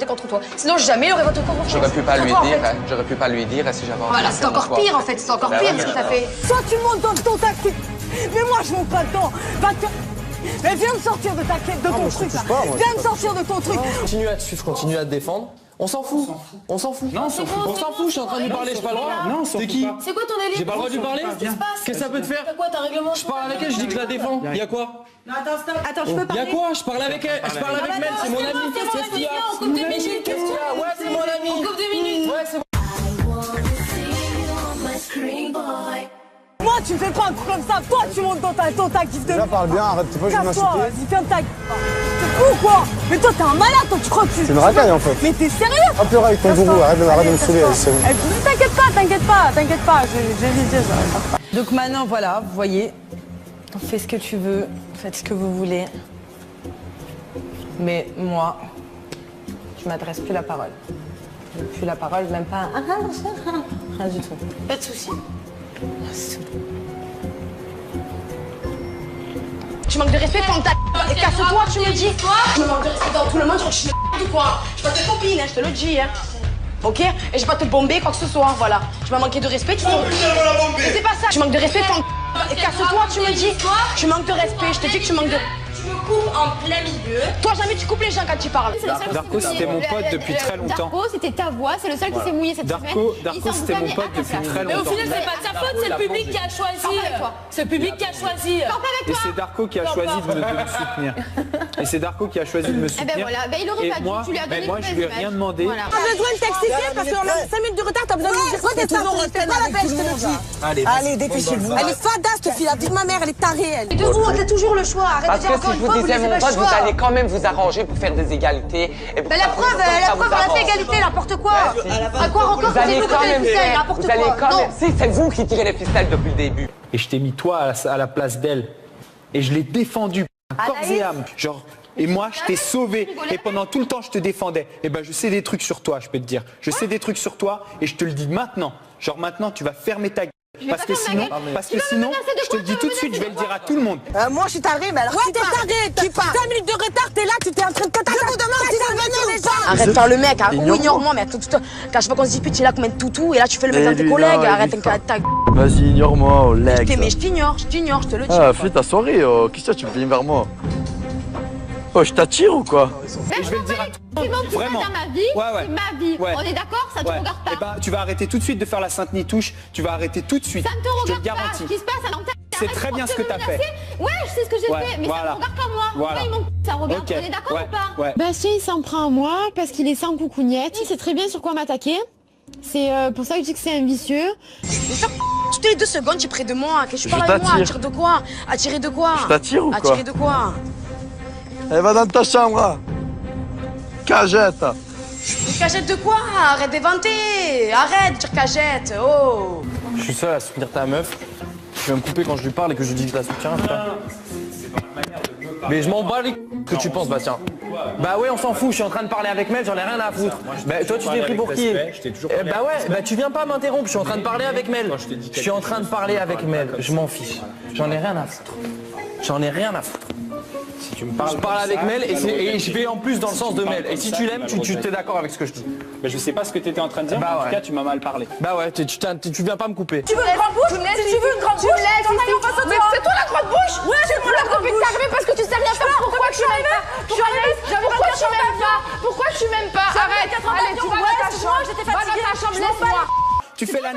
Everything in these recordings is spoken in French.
contre toi. Sinon jamais il aurait votre confiance. J'aurais pu pas lui dire, j'aurais pu pas lui dire si j'avais envie. Voilà, c'est encore pire en fait, c'est encore pire ce que t'as fait. Soit tu montes dans ton taxi, mais moi je monte pas dedans. Mais viens me sortir de ton truc là. Viens me sortir de ton truc. Continue à te suivre, continue à te défendre. On s'en fout. On s'en fout. Non, on s'en fout. On s'en fout, je suis en train de lui parler, j'ai pas le droit. Non, c'est qui? C'est quoi ton délire? J'ai pas le droit de lui parler? Qu'est-ce que ça peut te faire? Quoi, t'as règlement? Je parle avec elle, je dis que je la défends. Y'a quoi? Non, attends, je peux parler. Y'a quoi? Je parle avec elle, je parle avec Mel, c'est mon ami. Qu'est-ce qu'il y a? On coupe 2 minutes. Qu'est-ce qu'il y a? Ouais, c'est mon ami. On coupe 2 minutes. Ouais, c'est Moi, tu me fais pas un coup comme ça. Toi, tu montes dans ton taxi de. Là, parle bien, arrête, t'es pas juste Casse-toi, m'insulter. vas-y, viens de ta. T'es fou ou quoi? Mais toi, t'es un malade, toi, tu crois que tu. C'est une racaille en fait. Mais t'es sérieux? Un peu avec ton gourou, arrête de me saouler, c'est bon. T'inquiète pas, j'ai visé ça. Donc maintenant, voilà, vous voyez, on fait ce que tu veux, faites ce que vous voulez. Mais moi, je m'adresse plus la parole. Je n'ai plus la parole, même pas rien du tout. Pas de soucis. Tu manques de respect quand ta et casse-toi, tu me dis. Je me manque de respect dans tout le monde, je crois que je suis une ou quoi. Je suis pas ta copine, je te le dis. Ok? Et je vais pas te bomber quoi que ce soit, voilà. Tu m'as manqué de respect, tu Mais c'est pas ça. Tu manques de respect quand et casse-toi, tu me dis. Tu manques de respect, je te dis que tu manques de. Tu me coupes en plein milieu. Toi, jamais tu coupes les gens quand tu parles. Darko, c'était mon pote depuis très longtemps. Darko, c'était ta voix, c'est le seul qui s'est mouillé cette semaine. Darko, c'était mon pote depuis très Mais au longtemps. final, c'est pas de sa faute, c'est le public qui a choisi. C'est le public qui a choisi. Et c'est Darko qui a choisi de me soutenir. Et c'est Darko qui a choisi de me soutenir. Eh ben voilà, il aurait pas dû, tu lui as donné moi, je lui ai rien demandé. T'as besoin de t'exciter parce qu'on a 5 minutes de retard, t'as besoin de me dire quoi t'es toujours resté pas la peine, je te le dis. Allez, dépêchez-vous. Elle est fadasse, cette fille, la vie de ma mère, elle est tarée, elle. De vous, t'as toujours le choix. Arrête de Parce dire que encore si une je fois, vous vous disais laissez mon pas le pote, vous choix. allez quand même vous arranger pour faire des égalités. Et pour Mais la ça, preuve, ça vous on a fait arrange. égalité, n'importe quoi. À quoi encore Vous allez quand même faire, n'importe vous allez quoi. quand Non. même, si c'est vous qui tirez les ficelles depuis le début. Et je t'ai mis toi à la place d'elle. Et je l'ai défendu, corps et âme. Genre, et moi, je t'ai sauvé. Et pendant tout le temps, je te défendais. Et ben, je sais des trucs sur toi, je peux te dire. Je sais des trucs sur toi et je te le dis maintenant. Genre, maintenant, tu vas fermer ta gueule. Parce que sinon, je te le dis tout de suite, je vais le dire à tout le monde. Moi, je suis tarée, mais alors. Ouais, t'es tarée. Tu pars. 5 minutes de retard, t'es là, tu t'es en train de te. Je vous demande si ça va venir. Arrête de faire le mec, hein. Ou ignore-moi, mais quand je vois qu'on se dispute, tu es là comme un toutou et là tu fais le mec dans tes collègues. Arrête ta Vas-y, ignore-moi, oh leg. Mais je t'ignore, je te le dis. Ah, fais ta soirée, oh. Qu'est-ce que tu viens vers moi? Oh, je t'attire ou quoi? Et je vais le dire à tout le monde. Vraiment. Dans ma vie, c'est ma vie. On est d'accord, ça te regarde pas. Et ben, tu vas arrêter tout de suite de faire la sainte nitouche. Tu vas arrêter tout de suite. Ça ne te je te le regarde pas. garantis. Ce qui se passe à l'antenne. C'est très bien ce que t'as fait. Ouais, je sais ce que j'ai fait, mais ça ne regarde pas moi. Voilà. Ça regarde. Ok. On est d'accord ou pas? Ouais. Bastien, il s'en prend à moi parce qu'il est sans coucougnette. Il sait très bien sur quoi m'attaquer. C'est pour ça que je dis que c'est un vicieux. Toutes les 2 secondes, tu es près de moi. Qu'est-ce que tu parles avec moi? Attirer de quoi? Attirer de quoi? Je t'attire ou quoi? Attirer de quoi? Elle va dans ta chambre. Cagette. Mais cagette de quoi? Arrête d'éventer. Arrête de dire cagette. Oh. Je suis seul à soutenir ta meuf. Tu vas me couper quand je lui parle et que je lui dis que je la soutiens. Mais je m'en bats les que tu penses, Bastien. Bah ouais, on s'en fout, je suis en train de parler avec Mel, j'en ai rien à foutre. Bah toi tu t'es pris pour qui? Bah ouais, bah tu viens pas m'interrompre, je suis en train de parler avec Mel. Je suis en train de parler avec Mel, je m'en fiche. J'en ai rien à foutre. J'en ai rien à foutre. Si tu me parles, Je parle avec Mel et je vais en plus dans le sens de Mel. Et si tu l'aimes, tu t'es d'accord avec ce que je dis. Mais je sais pas ce que tu étais en train de dire, mais en tout cas, tu m'as mal parlé. Bah ouais, tu viens pas me couper. Tu veux une grande bouche? Si tu veux une grande bouche, mais c'est toi la grande bouche? Ouais, c'est moi la grande bouche. T'es arrivé parce que tu sais rien faire. Pourquoi tu m'aimes pas? Pourquoi tu m'aimes pas? Pourquoi tu m'aimes pas? Arrête. Allez, tu vas dans ta chambre. J'étais fatiguée. Va dans ta chambre, laisse-moi. Tu fais la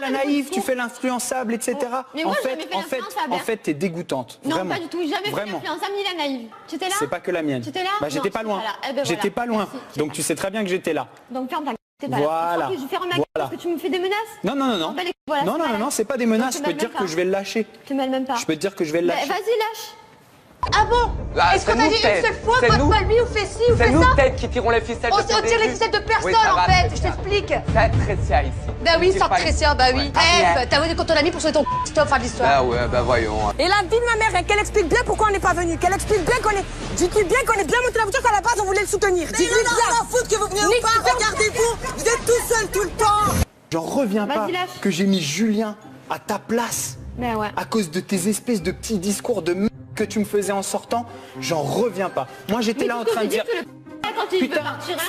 naïve, tu fais l'influençable, etc. Mais moi, j'ai jamais fait l'influençable. En fait, t'es dégoûtante. Non, Vraiment. pas du tout. Jamais fait l'influençable ni la naïve. Tu étais là? C'est pas que la mienne. Tu étais là? Bah j'étais pas loin. J'étais pas loin. Donc tu sais très bien que j'étais là. Donc ferme ta gueule. T'es pas Voilà. là. Je vais faire un mac parce que tu me fais des menaces. Non. Non, c'est pas des menaces. Je peux te dire que je vais le lâcher. Tu m'aimes même pas. Je peux te dire que je vais le lâcher. Vas-y, lâche. Ah bon? Est-ce qu'on a dit une seule fois, pas lui ou fait ci ou fait ça? C'est nous peut-être qui tirons les ficelles. On tire les ficelles de personne en fait, je t'explique. C'est Trécia ici. Bah oui, sans Trécia, bah oui. Bref, t'as voulu contre ton ami pour sauver ton stop à l'histoire. Bah ouais, bah voyons. Et la vie de ma mère, qu'elle explique bien pourquoi on n'est pas venu. Qu'elle explique bien qu'on est. Dis-lui bien qu'on est bien monté la voiture qu'à la base on voulait le soutenir. Dis-lui bien. On fout que vous venez ou pas, regardez-vous. Vous êtes tout seul tout le temps. J'en reviens pas que j'ai mis Julien à ta place. Mais ouais. À cause de tes espèces de petits discours de que tu me faisais en sortant, j'en reviens pas. Moi j'étais là en train de dire. quand tu veux Putain, partir, hein.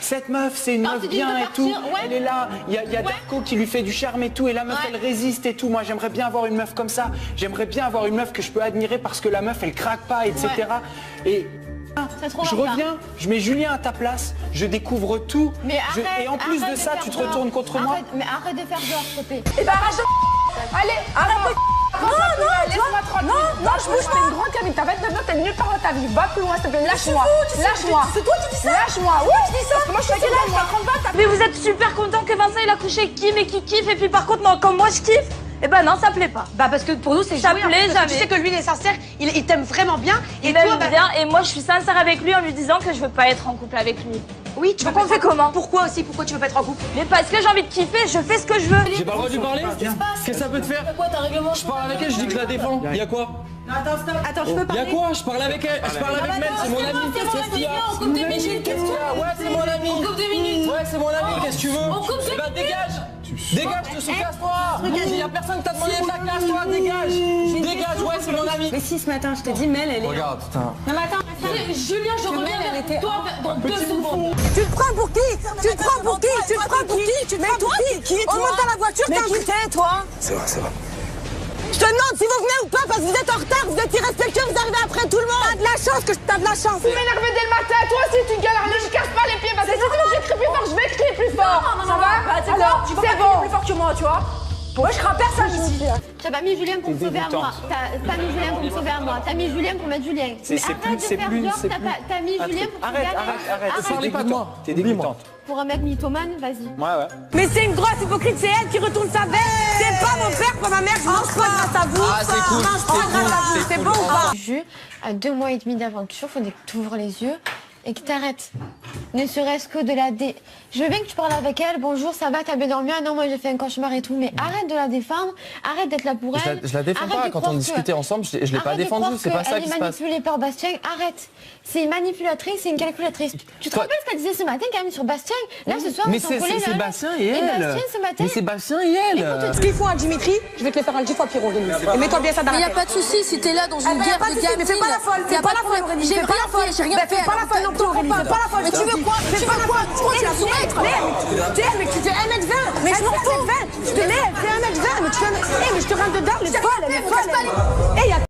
cette meuf, c'est une Non, meuf tu dis de bien et partir, tout. ouais. Elle est là, il y a Darko qui lui fait du charme et tout, et la meuf Ouais. elle résiste et tout. Moi j'aimerais bien avoir une meuf comme ça. J'aimerais bien avoir une meuf que je peux admirer parce que la meuf elle craque pas, etc. Et Ça se trouve je en retard. reviens, je mets Julien à ta place, je découvre tout. Mais arrête, et en plus arrête de ça, faire tu te genre. retournes contre moi. Mais arrête de faire genre, s'il te plaît. Et bah arrache. Allez, arrête. Non, laisse-moi tranquille. Non, je bouge pas. T'es une grande cabine, t'as 29 ans, t'es nulle part dans ta vie. Va plus loin, s'il te plaît. Lâche-moi. Lâche-moi. C'est toi qui dis ça. Lâche-moi. Oui, je dis ça. Moi, je suis quel âge? 30 balles. Mais vous êtes super content que Vincent il a couché avec Kim et qui kiffe et puis par contre moi, comme moi je kiffe, eh ben non ça plaît pas. Bah parce que pour nous c'est Ça joué, plaît parce que jamais. tu sais que lui il est sincère, il t'aime vraiment bien. Il Et m'aime toi, bah, bien et moi je suis sincère avec lui en lui disant que je veux pas être en couple avec lui. oui, tu veux Donc on fait comment? Pourquoi aussi? Pourquoi tu veux pas être en couple? Mais parce que j'ai envie de kiffer, je fais ce que je veux. J'ai pas le droit de lui parler? Qu'est-ce que ça peut te faire? Quoi, t'as un règlement? Je parle avec elle, je dis que je la défends. Y'a quoi? Attends, je peux Y'a parler. quoi? Je parle avec elle, je parle avec Mel, c'est mon ami. Qu'est-ce qu'il y a? On coupe 2 minutes. Qu'est-ce qu'il y a? Ouais, c'est mon ami. On coupe 2 minutes. Ouais, c'est mon ami, qu'est-ce que tu veux? On coupe 2 Eh ben, dégage! Dégage, te casse-toi! Il y a personne qui t'a demandé de la casse, toi, dégage! Dégage, ouais, c'est mon ami! Mais si ce matin, je t'ai dit, Mel, elle est. Regarde, putain. Non, mais attends, Julien, je reviens elle vers était- toi dans 2 secondes. Tu te prends pour qui? Tu te prends pour qui? Tu te prends pour qui? Tu te prends pour qui? On monte dans la voiture, t'es qui t'es, toi? C'est vrai, c'est vrai. Je te demande si vous venez ou pas parce que vous êtes en retard, vous êtes irrespectueux, vous arrivez après tout le monde. T'as de la chance que t'as de la chance. Vous m'énervez dès le matin, toi aussi tu galères, ne me casse pas les pieds parce que si tu veux que je crie plus fort, je vais crier plus fort. Ça va? Alors, tu vas pas crier plus fort que moi, tu vois? Moi je crains personne ici. T'as pas mis Julien pour me T'es sauver à moi. dégoûtante. T'as mis Julien pour me sauver à moi. T'as mis Julien pour mettre Julien. C'est Mais plus, arrête de c'est faire plus, genre, c'est t'as plus. pas- T'as mis Julien pour Arrête, te arrête. Parlez T'es pas de moi. dégoûtante. T'es dégoûtante. Pour un mec mythomane, vas-y. Ouais. Mais c'est une grosse hypocrite, c'est elle qui retourne sa veste. C'est pas mon père, pas ma mère, je mange pas grâce à vous. Ah, c'est cool, C'est bon ou pas? Jus, à 2 mois et demi d'aventure, faut que tu ouvres les yeux et que t'arrêtes. Ne serait-ce que de la dé... Je veux bien que tu parles avec elle, bonjour, ça va, t'as bien dormi? Ah non, moi j'ai fait un cauchemar et tout, mais arrête de la défendre, arrête d'être là pour elle. Je la défends Arrête pas, de quand croire on que- discutait ensemble, je l'ai pas Arrête de défendue, croire c'est pas ça qui se Elle est passe. manipulée par Bastien, arrête. C'est une manipulatrice, c'est une calculatrice. Tu te Toi- rappelles ce qu'elle disait ce matin quand même sur Bastien? Là ce soir, Mais on s'en c'est collait l'un à Bastien l'autre. et elle. Bastien ce matin. Mais c'est Bastien et elle. Ce qu'ils font à Dimitri, je vais te le faire un 10 fois pire, Aurélie. Et mets-toi bien ça dans la tête. Pas de soucis, si t'es là dans une guerre de gamine. Mais fais pas la folle, fais pas la folle, Aurélie. J'ai Fais pas rien la folle, fait, j'ai rien fait. Fais pas la folle non plus, Aurélie. Fais pas la folle. Mais tu veux quoi? Fais pas la folle. Tu crois que tu vas soumettre? Mais tu fais 1m20. Mais je m'en fous. Je te lève, fais 1m20. Mais tu fais. Mais je te rentre dedans, elle est folle, elle est folle.